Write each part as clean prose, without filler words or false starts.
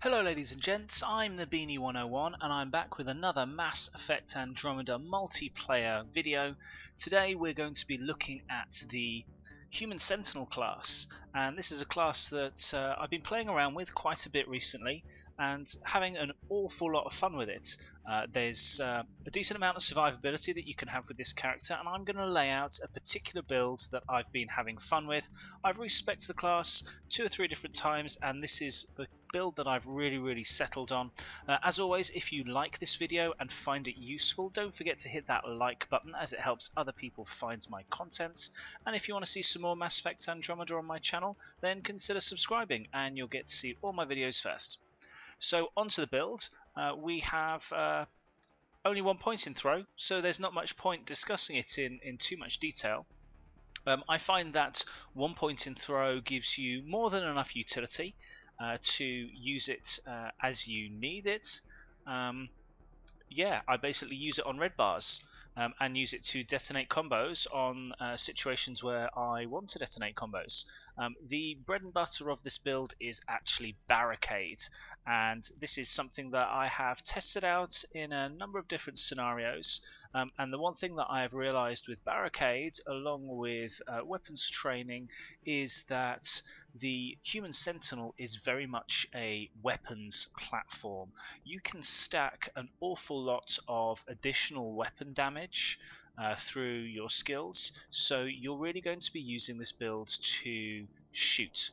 Hello ladies and gents, I'm the Beanie 101 and I'm back with another Mass Effect Andromeda Multiplayer video. Today we're going to be looking at the Human Sentinel class, and this is a class that I've been playing around with quite a bit recently and having an awful lot of fun with it. There's a decent amount of survivability that you can have with this character, and I'm going to lay out a particular build that I've been having fun with. I've respec'd the class 2 or 3 different times, and this is the build that I've really settled on. As always, if you like this video and find it useful, don't forget to hit that like button, as it helps other people find my content. And if you want to see some more Mass Effect Andromeda on my channel, then consider subscribing and you'll get to see all my videos first. So onto the build. We have only 1 point in throw, so there's not much point discussing it in too much detail. I find that 1 point in throw gives you more than enough utility to use it as you need it. Yeah, I basically use it on red bars and use it to detonate combos on situations where I want to detonate combos. The bread and butter of this build is actually barricade, and this is something that I have tested out in a number of different scenarios. And the one thing that I have realized with barricade, along with weapons training, is that the Human Sentinel is very much a weapons platform. You can stack an awful lot of additional weapon damage through your skills, so you're really going to be using this build to shoot.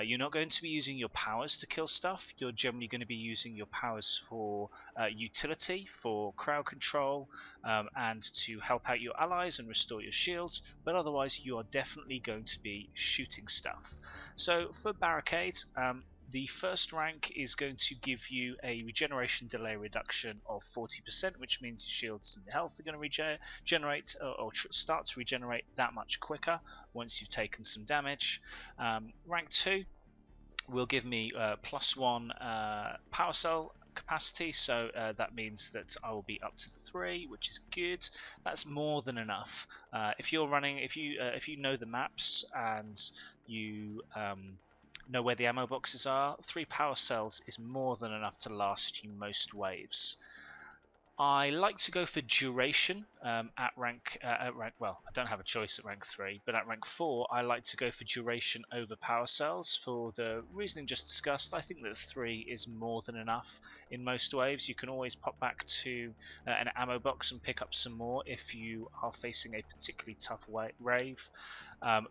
You're not going to be using your powers to kill stuff. You're generally going to be using your powers for utility, for crowd control, and to help out your allies and restore your shields, but otherwise you are definitely going to be shooting stuff. So for barricades, the first rank is going to give you a regeneration delay reduction of 40%, which means your shields and your health are going to regenerate or start to regenerate that much quicker once you've taken some damage. Rank 2 will give me +1 power cell capacity, so that means that I will be up to 3, which is good. That's more than enough. If you're running, if you know the maps and you know where the ammo boxes are, 3 power cells is more than enough to last you most waves. I like to go for duration at rank, well, I don't have a choice at rank 3, but at rank 4 I like to go for duration over power cells for the reasoning just discussed. I think that 3 is more than enough in most waves. You can always pop back to an ammo box and pick up some more if you are facing a particularly tough wave,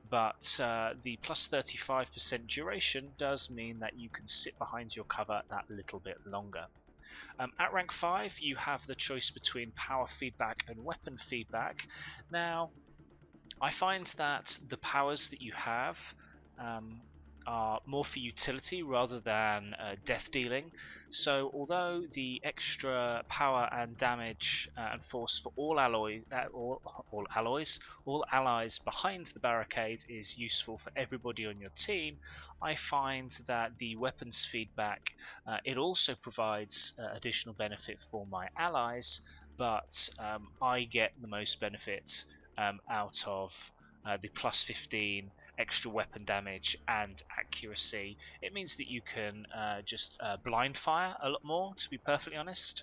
but the +35% duration does mean that you can sit behind your cover that little bit longer. At rank 5 you have the choice between power feedback and weapon feedback. Now I find that the powers that you have are more for utility rather than death dealing. So although the extra power and damage and force for all allies behind the barricade is useful for everybody on your team, I find that the weapons feedback, it also provides additional benefit for my allies, but I get the most benefit out of the +15 extra weapon damage and accuracy. It means that you can just blind fire a lot more, to be perfectly honest,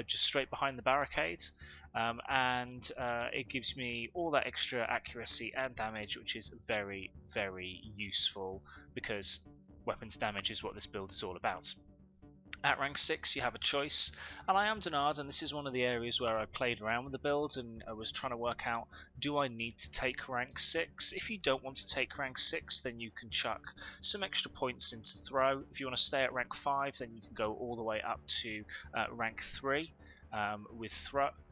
just straight behind the barricade, and it gives me all that extra accuracy and damage, which is very useful because weapons damage is what this build is all about. At rank 6 you have a choice, and I am Denard, and this is one of the areas where I played around with the build and I was trying to work out, do I need to take rank 6? If you don't want to take rank 6, then you can chuck some extra points into throw. If you want to stay at rank 5, then you can go all the way up to rank 3 with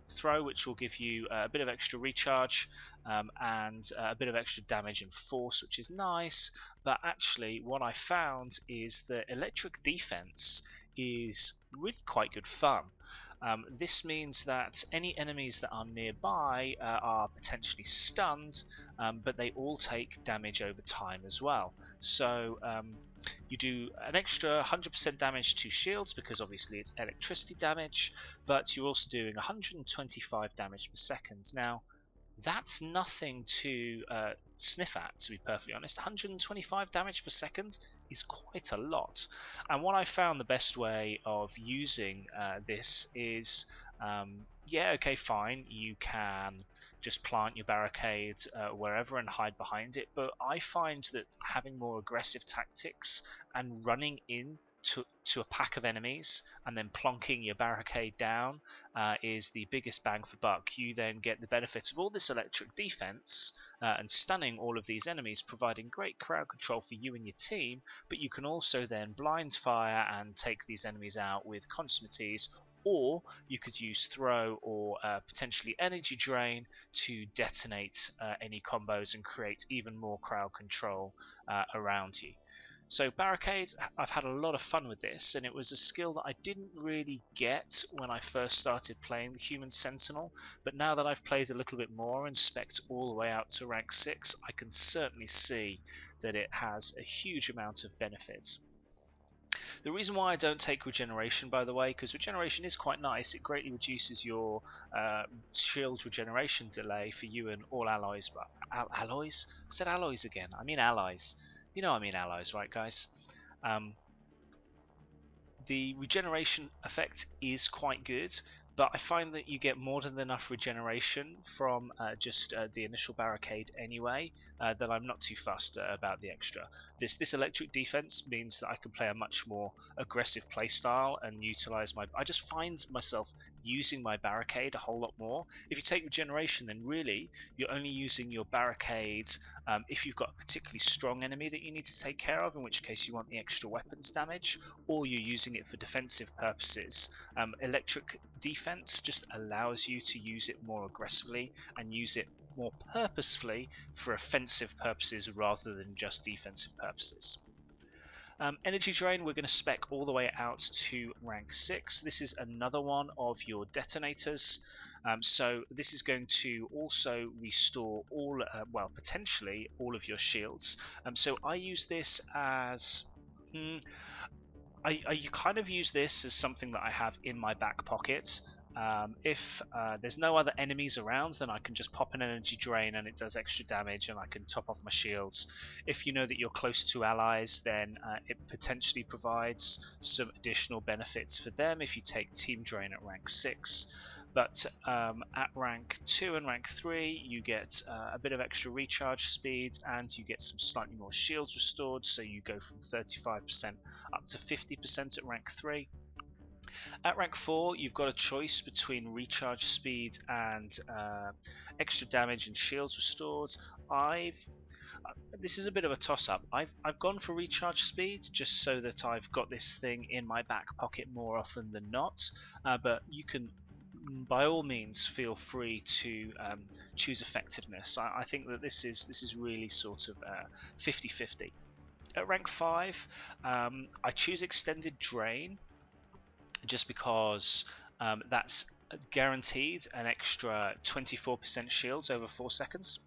throw, which will give you a bit of extra recharge and a bit of extra damage and force, which is nice. But actually what I found is that electric defense is really quite good fun. This means that any enemies that are nearby are potentially stunned, but they all take damage over time as well. So you do an extra 100% damage to shields because obviously it's electricity damage, but you're also doing 125 damage per second. Now that's nothing to sniff at, to be perfectly honest. 125 damage per second is quite a lot. And what I found the best way of using this is, yeah, okay, fine, you can just plant your barricades wherever and hide behind it, but I find that having more aggressive tactics and running in to a pack of enemies and then plonking your barricade down is the biggest bang for buck. You then get the benefit of all this electric defense and stunning all of these enemies, providing great crowd control for you and your team, but you can also then blind fire and take these enemies out with consummate ease, or you could use throw or potentially energy drain to detonate any combos and create even more crowd control around you. So barricades, I've had a lot of fun with this, and it was a skill that I didn't really get when I first started playing the Human Sentinel, but now that I've played a little bit more and spec'd all the way out to rank 6, I can certainly see that it has a huge amount of benefits. The reason why I don't take regeneration, by the way, because regeneration is quite nice, it greatly reduces your shield regeneration delay for you and all alloys. But alloys? I said alloys again. I mean allies. You know I mean allies, right, guys? The regeneration effect is quite good, but I find that you get more than enough regeneration from just the initial barricade anyway, that I'm not too fussed about the extra. This electric defense means that I can play a much more aggressive playstyle and utilize my... I just find myself using my barricade a whole lot more. If you take regeneration, then really you're only using your barricades if you've got a particularly strong enemy that you need to take care of, in which case you want the extra weapons damage, or you're using it for defensive purposes. Electric defense just allows you to use it more aggressively and use it more purposefully for offensive purposes rather than just defensive purposes. Energy drain, we're going to spec all the way out to rank 6. This is another one of your detonators. So this is going to also restore all, well, potentially all of your shields. So I use this as... I kind of use this as something that I have in my back pocket. If there's no other enemies around, then I can just pop an energy drain and it does extra damage and I can top off my shields. If you know that you're close to allies, then it potentially provides some additional benefits for them if you take team drain at rank 6. But at rank 2 and rank 3 you get a bit of extra recharge speed and you get some slightly more shields restored, so you go from 35% up to 50% at rank 3. At rank 4 you've got a choice between recharge speed and extra damage and shields restored. This is a bit of a toss-up. I've gone for recharge speed just so that I've got this thing in my back pocket more often than not, but you can by all means feel free to choose effectiveness. I think that this is really sort of 50-50. At rank 5 I choose extended drain just because that's guaranteed an extra 24% shields over 4 seconds.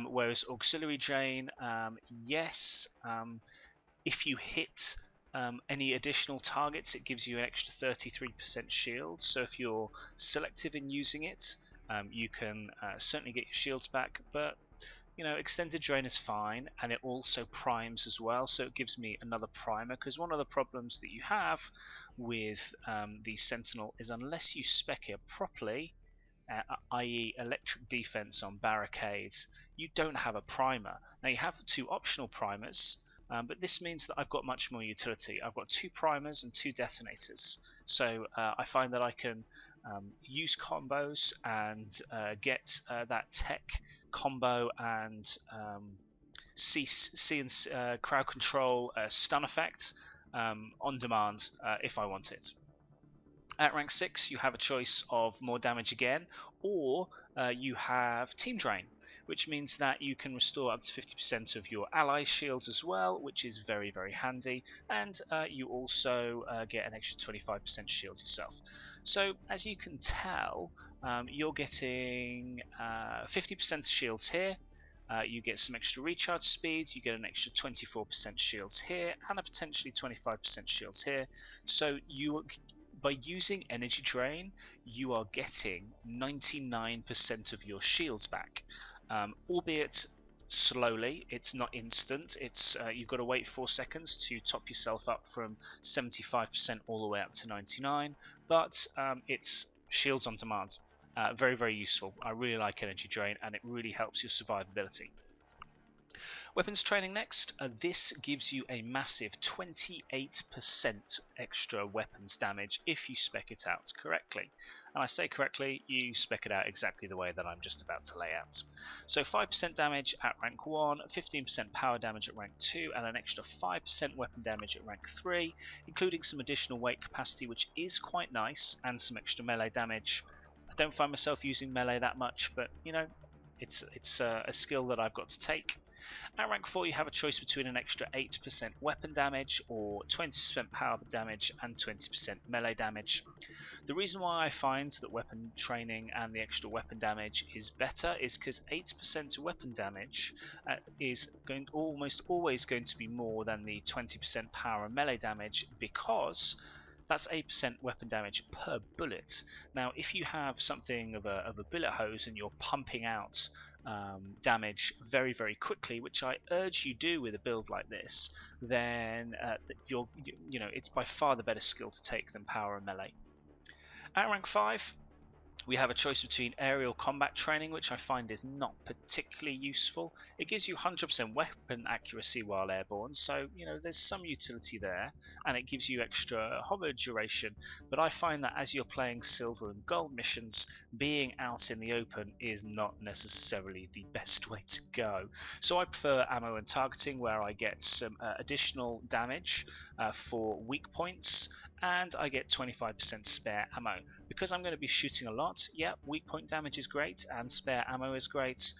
Whereas auxiliary drain, yes, if you hit any additional targets, it gives you an extra 33% shield. So if you're selective in using it, you can certainly get your shields back. But you know, extended drain is fine, and it also primes as well, so it gives me another primer. Because one of the problems that you have with the Sentinel is unless you spec it properly, i.e. electric defense on barricades, you don't have a primer. Now you have 2 optional primers, but this means that I've got much more utility. I've got 2 primers and 2 detonators, so I find that I can use combos and get that tech combo and C and crowd control stun effect on demand if I want it. At rank 6 you have a choice of more damage again, or you have team drain, which means that you can restore up to 50% of your allies' shields as well, which is very, very handy, and you also get an extra 25% shields yourself. So as you can tell, you're getting 50% shields here, you get some extra recharge speed, you get an extra 24% shields here, and a potentially 25% shields here. So by using energy drain, you are getting 99% of your shields back. Albeit slowly. It's not instant. It's you've got to wait 4 seconds to top yourself up from 75% all the way up to 99. But it's shields on demand. Very, very useful. I really like energy drain, and it really helps your survivability. Weapons training next. This gives you a massive 28% extra weapons damage if you spec it out correctly. And I say correctly, you spec it out exactly the way that I'm just about to lay out. So 5% damage at rank 1, 15% power damage at rank 2, and an extra 5% weapon damage at rank 3, including some additional weight capacity, which is quite nice, and some extra melee damage. I don't find myself using melee that much, but you know, it's a skill that I've got to take. At rank 4 you have a choice between an extra 8% weapon damage or 20% power damage and 20% melee damage. The reason why I find that weapon training and the extra weapon damage is better is because 8% weapon damage is almost always going to be more than the 20% power and melee damage, because that's 8% weapon damage per bullet. Now, if you have something of a bullet hose and you're pumping out damage very, very quickly, which I urge you do with a build like this, then it's by far the better skill to take than power and melee. At rank 5, we have a choice between aerial combat training, which I find is not particularly useful. It gives you 100% weapon accuracy while airborne, so there's some utility there, and it gives you extra hover duration, but I find that as you're playing silver and gold missions, being out in the open is not necessarily the best way to go. So I prefer ammo and targeting, where I get some additional damage for weak points, and I get 25% spare ammo. Because I'm going to be shooting a lot, yeah, weak point damage is great and spare ammo is great.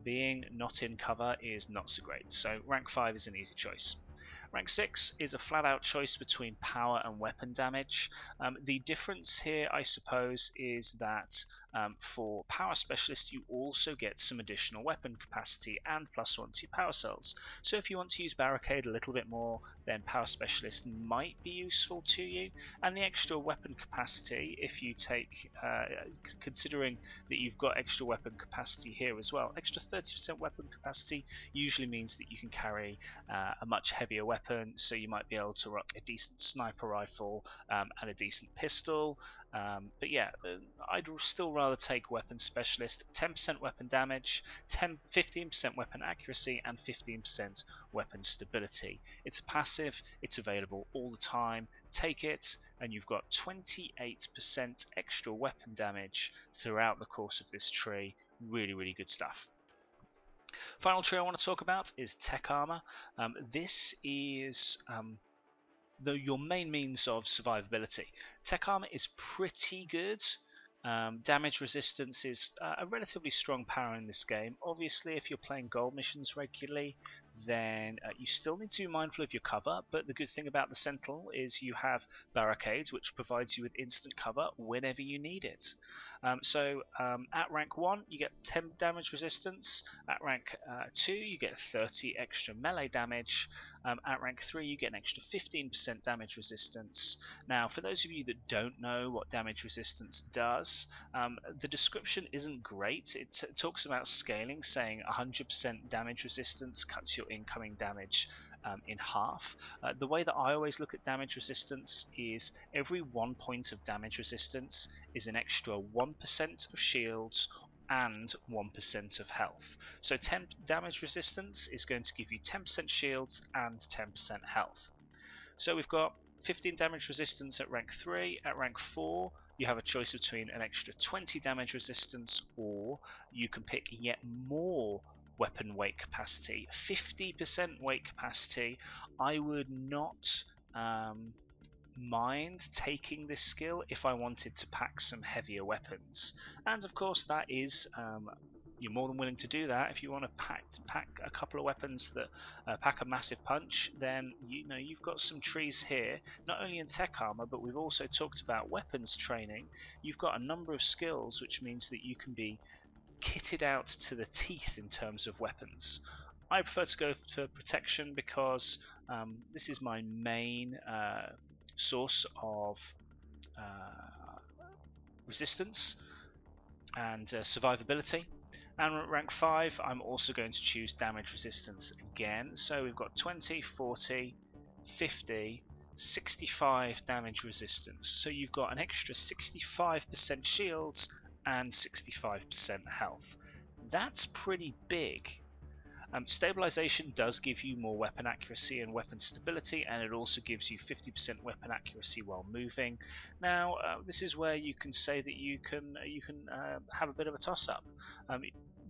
Being not in cover is not so great, so rank 5 is an easy choice. Rank 6 is a flat out choice between power and weapon damage. The difference here, I suppose, is that for power specialist you also get some additional weapon capacity and +1 to your power cells. So if you want to use barricade a little bit more, then power specialist might be useful to you. And the extra weapon capacity, if you take, considering that you've got extra weapon capacity here as well, extra 30% weapon capacity usually means that you can carry a much heavier weapon, so you might be able to rock a decent sniper rifle and a decent pistol. But yeah, I'd still rather take weapon specialist. 10% weapon damage, 15% weapon accuracy, and 15% weapon stability. It's a passive, it's available all the time. Take it, and you've got 28% extra weapon damage throughout the course of this tree. Really, really good stuff. Final tree I want to talk about is tech armor. This is your main means of survivability. Tech armor is pretty good. Damage resistance is a relatively strong power in this game. Obviously, if you're playing gold missions regularly, then you still need to be mindful of your cover, but the good thing about the Sentinel is you have barricades, which provides you with instant cover whenever you need it. At rank 1 you get 10 damage resistance, at rank 2 you get 30 extra melee damage, at rank 3 you get an extra 15% damage resistance. Now, for those of you that don't know what damage resistance does, the description isn't great. It talks about scaling, saying 100% damage resistance cuts your incoming damage in half. The way that I always look at damage resistance is every 1 point of damage resistance is an extra 1% of shields and 1% of health. So 10 damage resistance is going to give you 10% shields and 10% health. So we've got 15 damage resistance at rank 3. At rank 4 you have a choice between an extra 20 damage resistance, or you can pick yet more weapon weight capacity, 50% weight capacity. I would not mind taking this skill if I wanted to pack some heavier weapons, and of course that is you're more than willing to do that. If you want to pack a couple of weapons that pack a massive punch, then you've got some trees here, not only in tech armor, but we've also talked about weapons training. You've got a number of skills, which means that you can be kitted out to the teeth in terms of weapons. I prefer to go for protection because this is my main source of resistance and survivability. And at rank 5, I'm also going to choose damage resistance again. So we've got 20, 40, 50, 65 damage resistance. So you've got an extra 65% shields and 65% health. That's pretty big. Stabilization does give you more weapon accuracy and weapon stability, and it also gives you 50% weapon accuracy while moving. Now, this is where you can say that you can have a bit of a toss-up.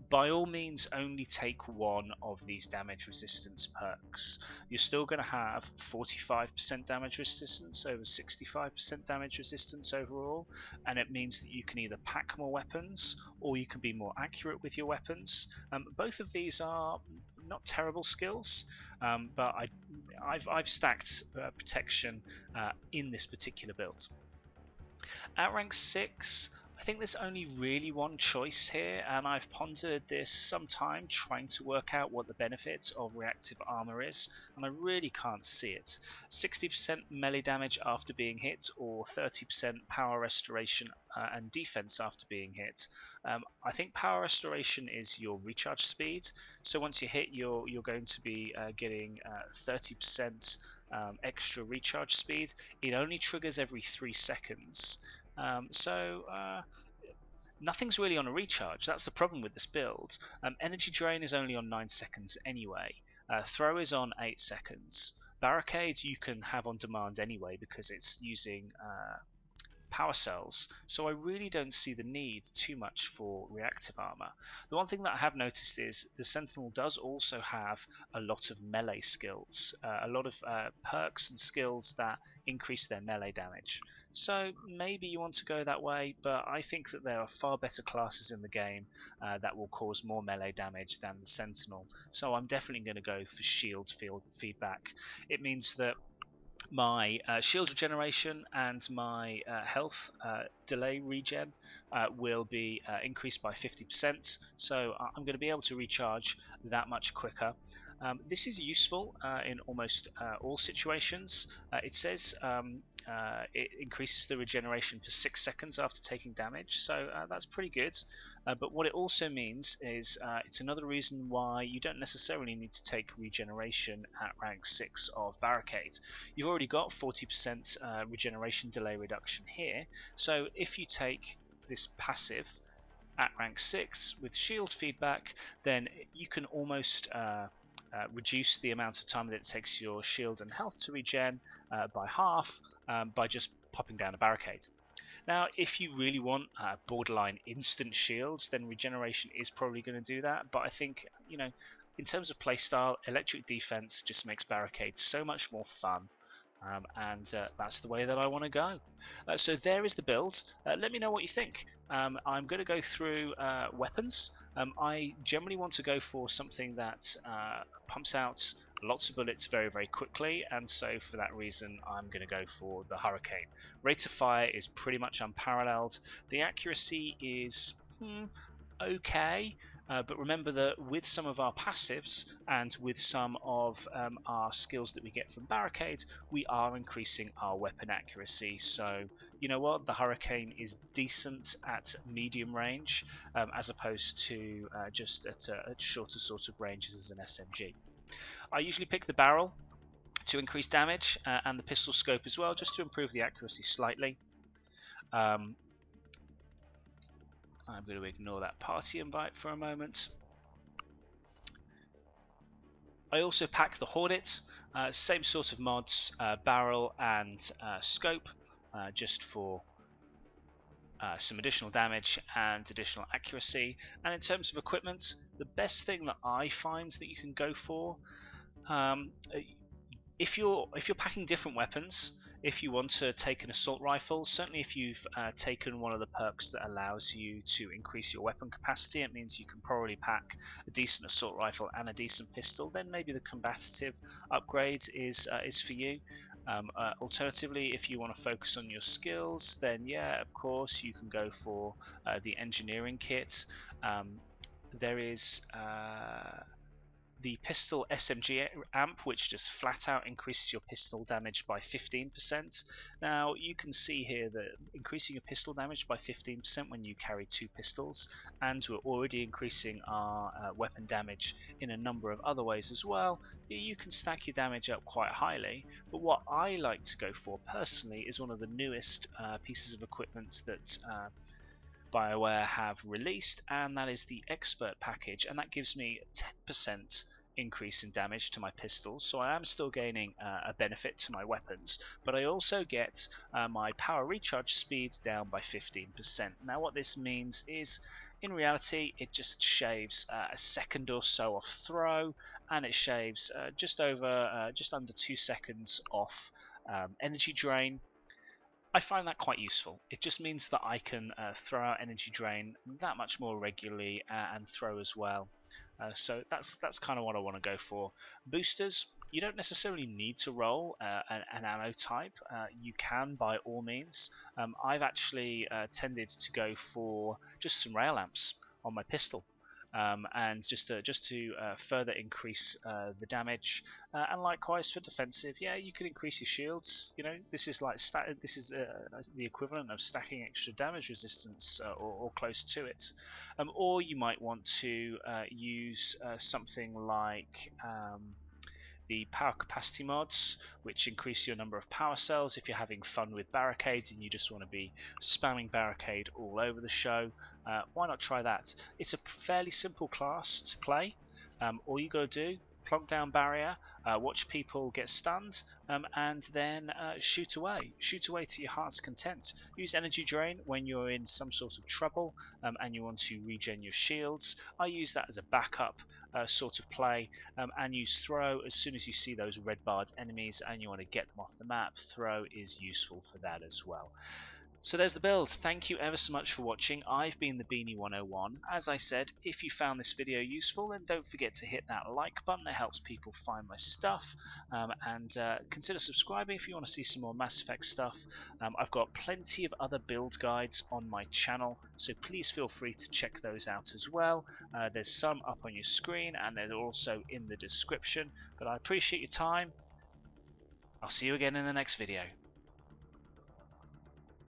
By all means, only take one of these damage resistance perks. You're still going to have 45% damage resistance over 65% damage resistance overall, and it means that you can either pack more weapons or you can be more accurate with your weapons. Both of these are not terrible skills, but I've stacked protection in this particular build. At rank 6, I think there's only really one choice here, and I've pondered this some time trying to work out what the benefits of reactive armor is, and I really can't see it. 60% melee damage after being hit, or 30% power restoration and defense after being hit. I think power restoration is your recharge speed, so once you hit, you're going to be getting 30% extra recharge speed. It only triggers every 3 seconds. Nothing's really on a recharge. That's the problem with this build. Energy drain is only on 9 seconds anyway. Throw is on 8 seconds. Barricade you can have on demand anyway because it's using power cells, so I really don't see the need too much for reactive armor. The one thing that I have noticed is the Sentinel does also have a lot of melee skills, a lot of perks and skills that increase their melee damage. So maybe you want to go that way, but I think that there are far better classes in the game that will cause more melee damage than the Sentinel. So I'm definitely going to go for shield feedback. It means that my shield regeneration and my health delay regen will be increased by 50%, so I'm going to be able to recharge that much quicker. This is useful in almost all situations. It says it increases the regeneration for 6 seconds after taking damage, so that's pretty good. But what it also means is it's another reason why you don't necessarily need to take regeneration at rank 6 of Barricade. You've already got 40% regeneration delay reduction here, so if you take this passive at rank 6 with shield feedback, then you can almost reduce the amount of time that it takes your shield and health to regen by half by just popping down a barricade. Now, if you really want borderline instant shields, then regeneration is probably going to do that, but I think, you know, in terms of playstyle, electric defense just makes barricades so much more fun. And that's the way that I want to go. So there is the build. Let me know what you think. I'm going to go through weapons. I generally want to go for something that pumps out lots of bullets very, very quickly, and so for that reason I'm going to go for the Hurricane. Rate of fire is pretty much unparalleled. The accuracy is okay, but remember that with some of our passives and with some of our skills that we get from Barricade, we are increasing our weapon accuracy. So you know what, the Hurricane is decent at medium range as opposed to just at shorter sort of ranges as an SMG. I usually pick the barrel to increase damage and the pistol scope as well, just to improve the accuracy slightly. I'm going to ignore that party invite for a moment. I also pack the Hornet, same sort of mods, barrel and scope, just for some additional damage and additional accuracy. And in terms of equipment, the best thing that I find that you can go for, if you're packing different weapons, if you want to take an assault rifle, certainly if you've taken one of the perks that allows you to increase your weapon capacity, it means you can probably pack a decent assault rifle and a decent pistol, then maybe the combative upgrade is for you. Alternatively, if you want to focus on your skills, then yeah, of course you can go for the engineering kit. There is the pistol SMG amp, which just flat out increases your pistol damage by 15%. Now you can see here that increasing your pistol damage by 15% when you carry 2 pistols, and we're already increasing our weapon damage in a number of other ways as well. You can stack your damage up quite highly, but what I like to go for personally is one of the newest pieces of equipment that BioWare have released, and that is the Expert package, and that gives me 10% increase in damage to my pistols, so I am still gaining a benefit to my weapons, but I also get my power recharge speed down by 15%. Now what this means is, in reality, it just shaves a second or so off throw, and it shaves just under 2 seconds off energy drain. I find that quite useful. It just means that I can throw out energy drain that much more regularly and throw as well. So that's kind of what I want to go for. Boosters, you don't necessarily need to roll an ammo type. You can by all means. I've actually tended to go for just some rail amps on my pistol. And just to further increase the damage, and likewise for defensive, yeah, you can increase your shields. You know, this is like the equivalent of stacking extra damage resistance or close to it. Or you might want to use something like the power capacity mods, which increase your number of power cells if you're having fun with barricades and you just want to be spamming barricade all over the show. Why not try that? It's a fairly simple class to play. All you gotta do, plonk down barrier, watch people get stunned, and then shoot away to your heart's content. Use energy drain when you're in some sort of trouble and you want to regen your shields. I use that as a backup sort of play, and use throw as soon as you see those red barred enemies and you want to get them off the map. Throw is useful for that as well. So there's the build. Thank you ever so much for watching. I've been the Beanie101. As I said, if you found this video useful, then don't forget to hit that like button. It helps people find my stuff. And consider subscribing if you want to see some more Mass Effect stuff. I've got plenty of other build guides on my channel, so please feel free to check those out as well. There's some up on your screen and they're also in the description. But I appreciate your time. I'll see you again in the next video.